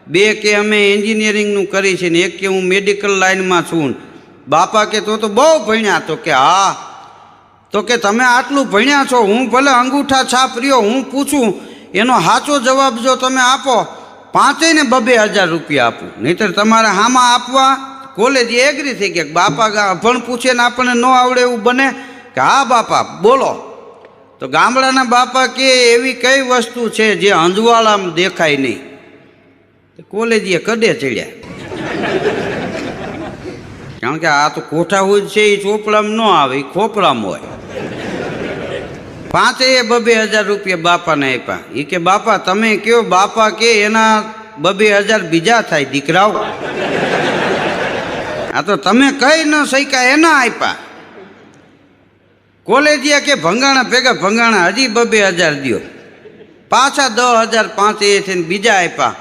બે કે અમે એન્જિનિયરિંગનું કરી છે ને એક કે હું મેડિકલ લાઇનમાં છું. બાપા કે તો બહુ ભણ્યા. તો કે હા. તો કે તમે આટલું ભણ્યા છો, હું ભલે અંગૂઠા છાપ રહ્યો, હું પૂછું એનો સાચો જવાબ જો તમે આપો 5 ને 2,000 રૂપિયા આપું, નહીતર તમારે હામાં આપવા. કોલેજ એગ્રી થઈ ગયા. બાપા અભણ પૂછે ને આપણને ન આવડે એવું બને કે હા બાપા બોલો. તો ગામડાના બાપા કે એવી કઈ વસ્તુ છે જે અંજવાળામાં દેખાય નહીં. કોલેજીએ કડે ચડ્યા, કારણ કે આ તો કોઠા હોય છે એ ચોપડામાં ન આવે, એ ખોપડામાં હોય. 5,000 રૂપિયા બાપાને આપ્યા. એ કે બાપા તમે કયો. બાપા કે એના 2,000 બીજા થાય દીકરાઓ. આ તો તમે કઈ ન શક્યા એના આપ્યા. કોલેજિયા કે ભંગાણા ભેગા ભંગાણા હજી 2,000 દો. પાછા 10,000 5 થઈને બીજા આપ્યા.